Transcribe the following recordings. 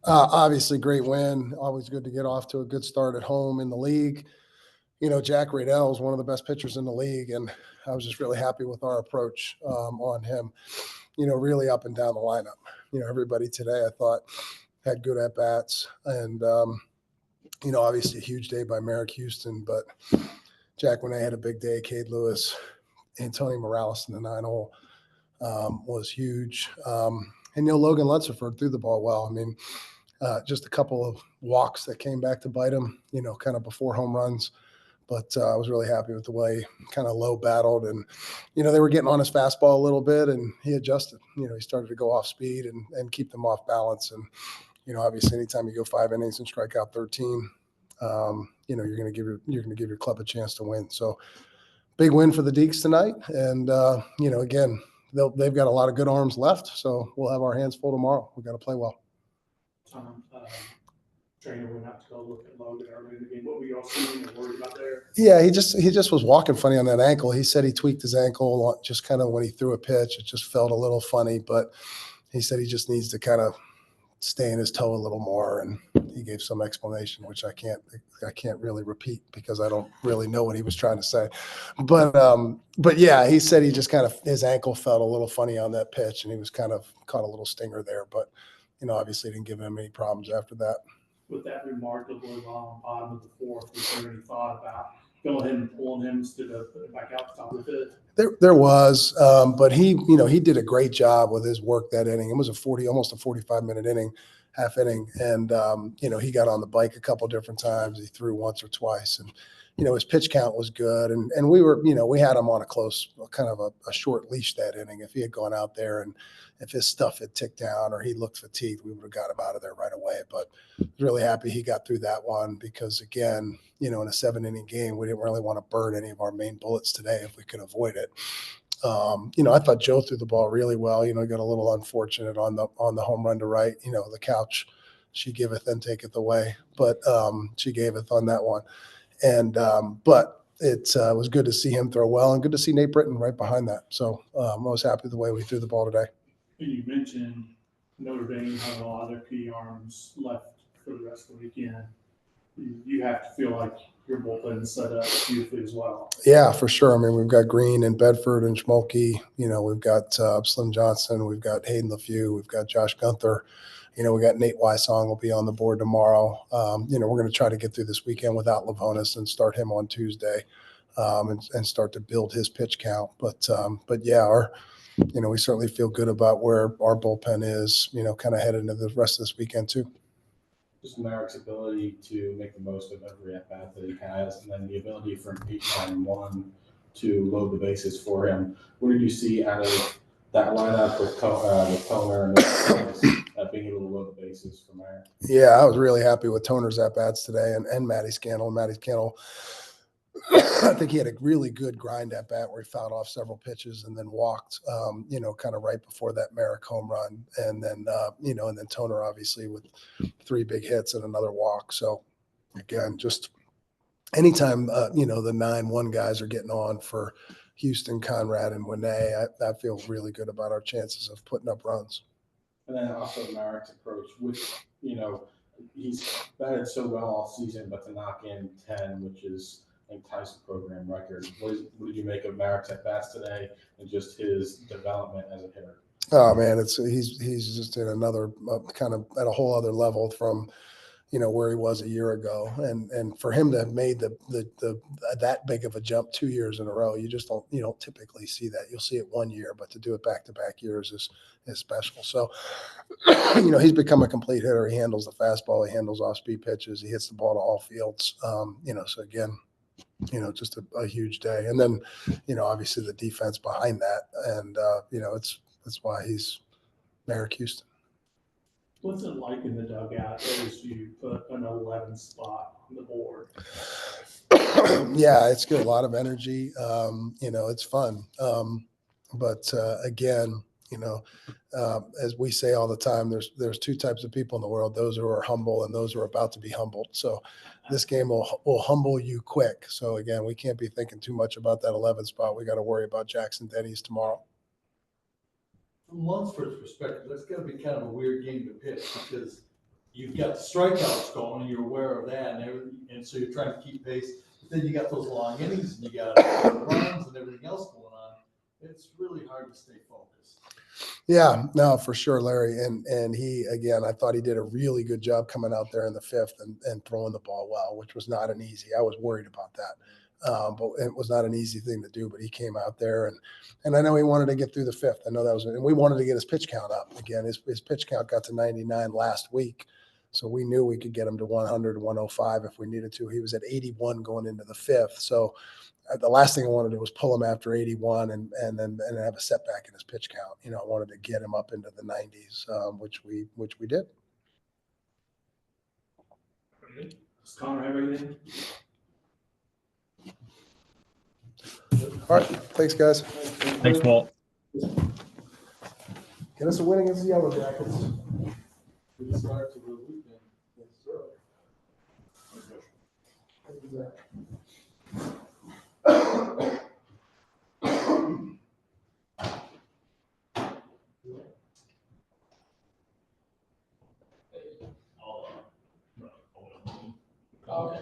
Obviously, great win. Always good to get off to a good start at home in the league. Jack Radell is one of the best pitchers in the league, and I was just really happy with our approach on him. Really up and down the lineup. Everybody today I thought had good at bats, and obviously a huge day by Merrick Houston, but Jack Winay had a big day. Cade Lewis, Antonio Morales in the 9-hole was huge. And Logan Lunsford threw the ball well. I mean, just a couple of walks that came back to bite him, kind of before home runs. But I was really happy with the way kind of low battled. And, they were getting on his fastball a little bit, and he adjusted. He started to go off speed and keep them off balance. And, obviously anytime you go 5 innings and strike out 13, you're going to give your club a chance to win. So big win for the Deeks tonight. And, again, they've got a lot of good arms left. So we'll have our hands full tomorrow. We've got to play well. Trainer went out to go look at Logan early in the game. What were you all seeing and worried about there? Yeah, he just was walking funny on that ankle. He said he tweaked his ankle just kind of when he threw a pitch. It just felt a little funny, but he said he just needs to kind of stay in his toe a little more. And he gave some explanation, which I can't really repeat because I don't really know what he was trying to say. But yeah, he said he just kind of his ankle felt a little funny on that pitch, and he was kind of caught a little stinger there. But obviously didn't give him any problems after that. With that remarkably long bottom of the fourth, was there any thought about going ahead and pulling him instead of back out the top of it? There was, but he did a great job with his work that inning. It was almost a 45-minute inning, half inning, and he got on the bike a couple different times. He threw once or twice, and his pitch count was good, and we were we had him on a close, kind of a short leash that inning. If he had gone out there and if his stuff had ticked down or he looked fatigued, we would have got him out of there right away. But I was really happy he got through that one because, again, in a 7-inning game, we didn't really want to burn any of our main bullets today if we could avoid it. I thought Joe threw the ball really well. Got a little unfortunate on the home run to right. The couch, she giveth and taketh away, but she gaveth on that one. And but it was good to see him throw well and good to see Nate Britton right behind that. So I was happy with the way we threw the ball today. And you mentioned Notre Dame had a lot of their key arms left for the rest of the weekend. You have to feel like your bullpen is set up beautifully as well. Yeah, for sure. I mean, we've got Green and Bedford and Schmolke. We've got Slim Johnson. We've got Hayden LeFew. We've got Josh Gunther. We got Nate Wysong will be on the board tomorrow. We're going to try to get through this weekend without Lavonis and start him on Tuesday and start to build his pitch count. But yeah, we certainly feel good about where our bullpen is, kind of headed into the rest of this weekend too. Just Merrick's ability to make the most of every at-bat that he has, and then the ability from 8-9-1 to load the bases for him. What did you see out of that lineup with Toner and being able to load the bases from there? Yeah, I was really happy with Toner's at-bats today and Matty Scannell. Matty Scannell, I think he had a really good grind at bat where he fouled off several pitches and then walked, kind of right before that Merrick home run. And then, and then Toner obviously with 3 big hits and another walk. So again, just anytime, the 9-1 guys are getting on for Houston, Conrad, and Winay, I feel really good about our chances of putting up runs. And then also Merrick's approach, which, he's batted so well all season, but to knock in 10, which is Tyson program record. What did you make of Merrick's at bats today and just his development as a hitter? Oh man, he's just in another kind of at a whole other level from where he was a year ago, and for him to have made the that big of a jump 2 years in a row, you don't typically see that. You'll see it 1 year, but to do it back-to-back years is special. So he's become a complete hitter. He handles the fastball, he handles off-speed pitches, he hits the ball to all fields. So again, just a huge day. And then, obviously the defense behind that. And, that's why he's Merrick Houston. What's it like in the dugout as you put an 11 spot on the board? Yeah, it's good. A lot of energy. It's fun. But again, as we say all the time, there's 2 types of people in the world, those who are humble and those who are about to be humbled. So this game will humble you quick. So again, we can't be thinking too much about that 11 spot. We got to worry about Jackson Denny's tomorrow. From Lunsford's perspective, that's got to be kind of a weird game to pitch because you've got the strikeouts going, and you're aware of that, and everything, and so you're trying to keep pace. But then you got those long innings, and you got runs and everything else going on. It's really hard to stay focused. Yeah, no, for sure, Larry. And he, again, I thought he did a really good job coming out there in the fifth and throwing the ball well, which was not an easy. I was worried about that. But it was not an easy thing to do, but he came out there and I know he wanted to get through the fifth. I know that was, and we wanted to get his pitch count up again. His pitch count got to 99 last week. So we knew we could get him to 100, 105 if we needed to. He was at 81 going into the fifth. So the last thing I wanted to do was pull him after 81 and then have a setback in his pitch count. You know, I wanted to get him up into the 90s, which we did. Does Connor have anything? All right, thanks, guys. Thanks, Walt. Get us a win against the Yellow Jackets. Good start to the weekend. Yes, sir. Okay.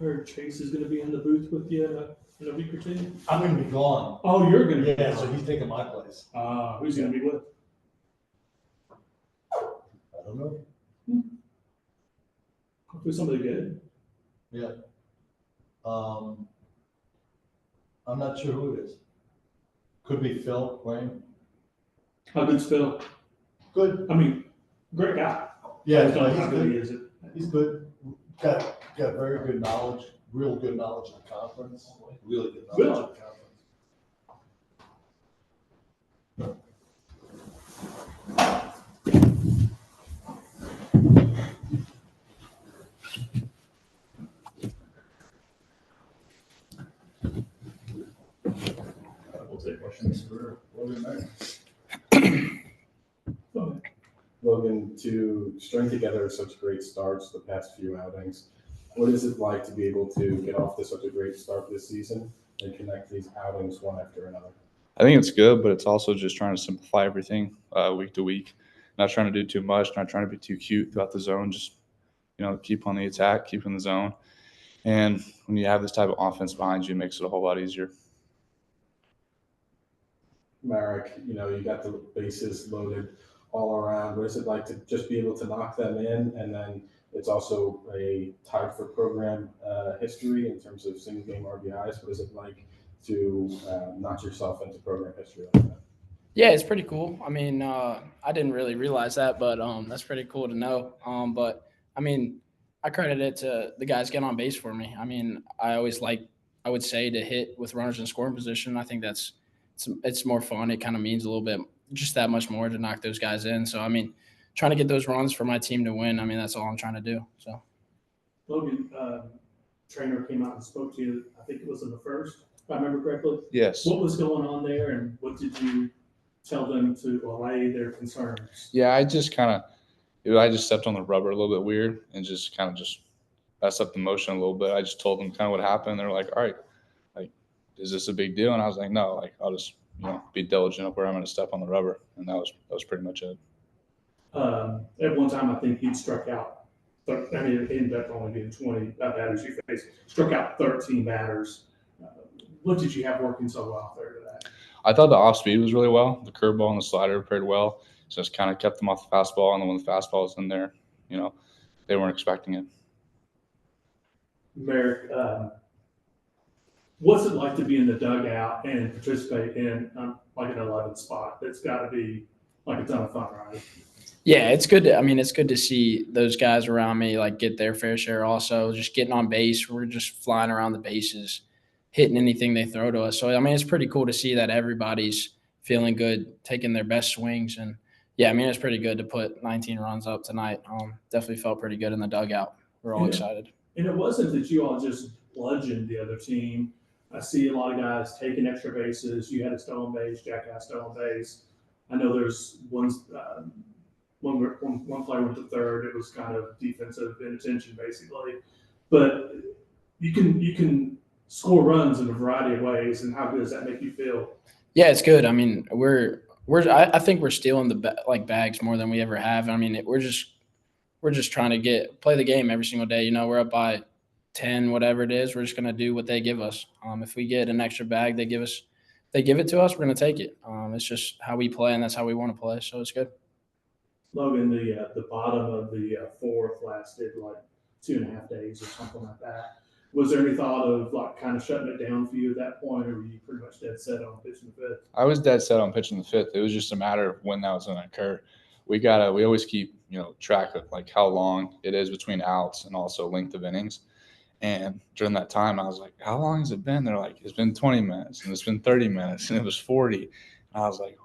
Heard Chase is going to be in the booth with you in a week or two. I'm gonna be gone. Oh, you're going to be. Yeah, so he's taking my place. Who's going to be with? I don't know. Hopefully somebody good. Yeah. I'm not sure who it is. Could be Phil Wayne. How good's Phil? Good. I mean, great guy. Yeah, I don't know he's how good he good. is. He's good. Got very good knowledge, real good knowledge of the conference. Really good knowledge of the conference. We'll take questions for Logan. Logan, to string together such great starts the past few outings, what is it like to be able to get off to such a great start this season and connect these outings one after another? I think it's good, but it's also just trying to simplify everything week to week. Not trying to do too much, not trying to be too cute throughout the zone. Just, keep on the attack, keep in the zone. And when you have this type of offense behind you, it makes it a whole lot easier. Marek, you got the bases loaded all around? What is it like to just be able to knock them in? And then it's also a tied for program history in terms of single game RBIs. What is it like to knock yourself into program history like that? Yeah, it's pretty cool. I mean, I didn't really realize that, but that's pretty cool to know. But I mean, I credit it to the guys getting on base for me. I mean, I would say to hit with runners in scoring position. I think it's more fun. It kind of means a little bit, just that much more to knock those guys in. So I mean, trying to get those runs for my team to win. I mean, that's all I'm trying to do. So Logan, trainer came out and spoke to you. I think it was in the first, if I remember correctly. Yes. What was going on there, and what did you tell them to allay their concerns? Yeah, I just stepped on the rubber a little bit weird and just kind of just messed up the motion a little bit. I just told them kind of what happened. They're like, all right, like, is this a big deal? And I was like, no, like, I'll just, be diligent of where I'm going to step on the rubber. And that was pretty much it. At one time, I think he'd struck out, but I mean, it ended up only being 20 batters you faced. Struck out 13 batters. What did you have working so well there today? I thought the off speed was really well. The curveball and the slider played well. So just kind of kept them off the fastball. And then when the fastball was in there, they weren't expecting it. Merrick, what's it like to be in the dugout and participate in like an 11 spot? It's got to be like a ton of fun, right? yeah, it's good. It's good to see those guys around me like get their fair share. Also, just getting on base. We're just flying around the bases, hitting anything they throw to us. So I mean, it's pretty cool to see that everybody's feeling good, taking their best swings, and yeah, I mean, it's pretty good to put 19 runs up tonight. Definitely felt pretty good in the dugout. We're all excited. And it wasn't that you all just bludgeoned the other team. I see a lot of guys taking extra bases. You had a stolen base. Jack had a stolen base. I know there's one player went to third. It was kind of defensive inattention, basically. But you can score runs in a variety of ways. And how good does that make you feel? Yeah, it's good. I mean, I think we're stealing the bags more than we ever have. I mean, we're just trying to play the game every single day. We're up by 10, whatever it is. We're just gonna do what they give us. If we get an extra bag, they give it to us. We're gonna take it. It's just how we play, and that's how we want to play. So it's good. Logan, the bottom of the fourth lasted like 2.5 days or something like that. Was there any thought of like kind of shutting it down for you at that point, or were you pretty much dead set on pitching the fifth? I was dead set on pitching the fifth. It was just a matter of when that was going to occur. We always keep, track of like how long it is between outs and also length of innings. And during that time, I was like, how long has it been? They're like, it's been 20 minutes and it's been 30 minutes and it was 40. And I was like,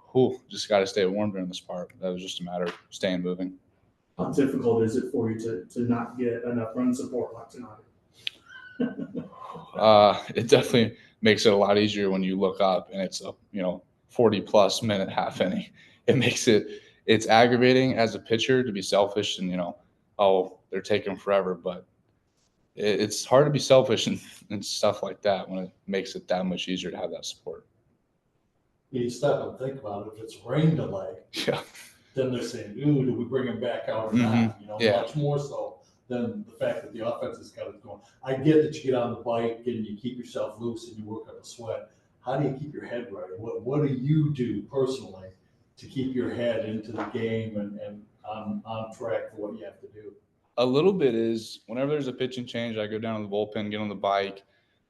just got to stay warm during this part. That was just a matter of staying moving. How difficult is it for you to not get enough run support like tonight? It definitely makes it a lot easier when you look up and it's a 40+ minute half inning. It makes it's aggravating as a pitcher to be selfish and they're taking forever, but it's hard to be selfish and stuff like that when it makes it that much easier to have that support. You stop and think about it. If it's rain delay, Yeah. then they're saying, "Ooh, do we bring him back out or not?" Yeah. Much more so than the fact that the offense has got it going. I get that you get on the bike and you keep yourself loose and you work up a sweat. How do you keep your head right? What do you do personally to keep your head into the game and on track for what you have to do? A little bit is whenever there's a pitching change, I go down to the bullpen, get on the bike,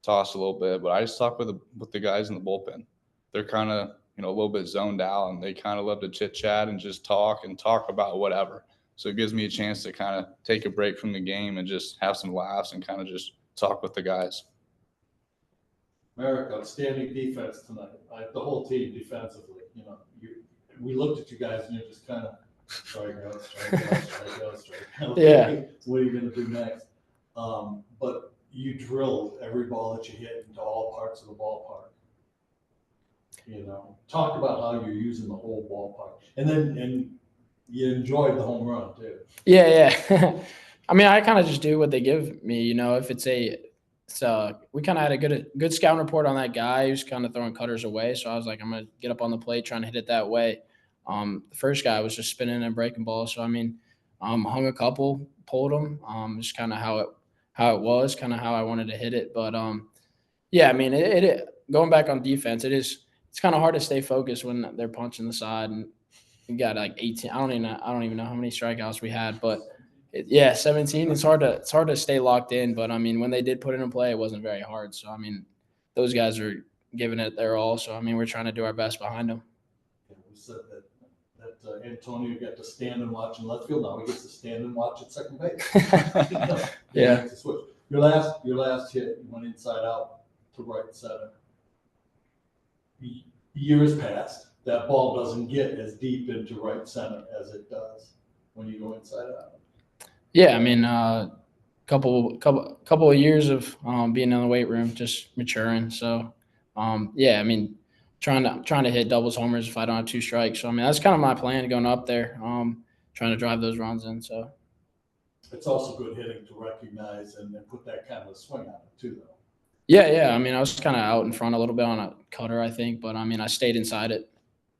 toss a little bit, but I just talk with the guys in the bullpen. They're kind of, a little bit zoned out and they kind of love to chit chat and just talk about whatever. So it gives me a chance to kind of take a break from the game and just have some laughs and kind of just talk with the guys. Merrick, outstanding defense tonight. The whole team defensively. We looked at you guys and you're just kind of strike out. Yeah. What are you going to do next? But you drilled every ball that you hit into all parts of the ballpark. Talk about how you're using the whole ballpark, and you enjoyed the home run too. Yeah. I mean, I kind of just do what they give me. If we kind of had a good scouting report on that guy who's kind of throwing cutters away. So I was like, I'm gonna get up on the plate, trying to hit it that way. The first guy was just spinning and breaking balls. So I mean, hung a couple, pulled them. Just kind of how it was, kind of how I wanted to hit it. But yeah, I mean, it going back on defense, it's kind of hard to stay focused when they're punching the side, and we got like 18. I don't even know how many strikeouts we had, but yeah, 17. It's hard to stay locked in, but I mean, when they did put it in play, it wasn't very hard. So I mean, those guys are giving it their all. So I mean, we're trying to do our best behind them. We said that Antonio got to stand and watch in left field. Now he gets to stand and watch at second base. Yeah. It's a switch. Your last hit, you went inside out to right center. Years past, that ball doesn't get as deep into right center as it does when you go inside out. Yeah, I mean, couple of years of being in the weight room, just maturing. So, yeah, I mean, trying to hit doubles, homers if I don't have 2 strikes. So, I mean, that's kind of my plan going up there, trying to drive those runs in. So, It's also good hitting to recognize and then put that kind of a swing on it too, though. yeah. I mean, I was kind of out in front a little bit on a cutter, I think, but I mean, I stayed inside it,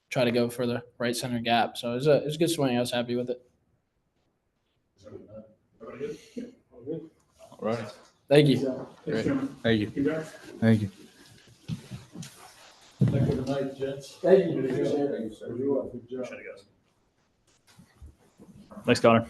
try to go for the right center gap. So it was a good swing. I was happy with it. Everybody good? All good. All right. Thank you. Thanks, Great. gentlemen. Thank you. Congrats. Thank you. Thank you tonight, gents. Thank you. Good job. Appreciate it, guys. Good job. Thanks, Connor.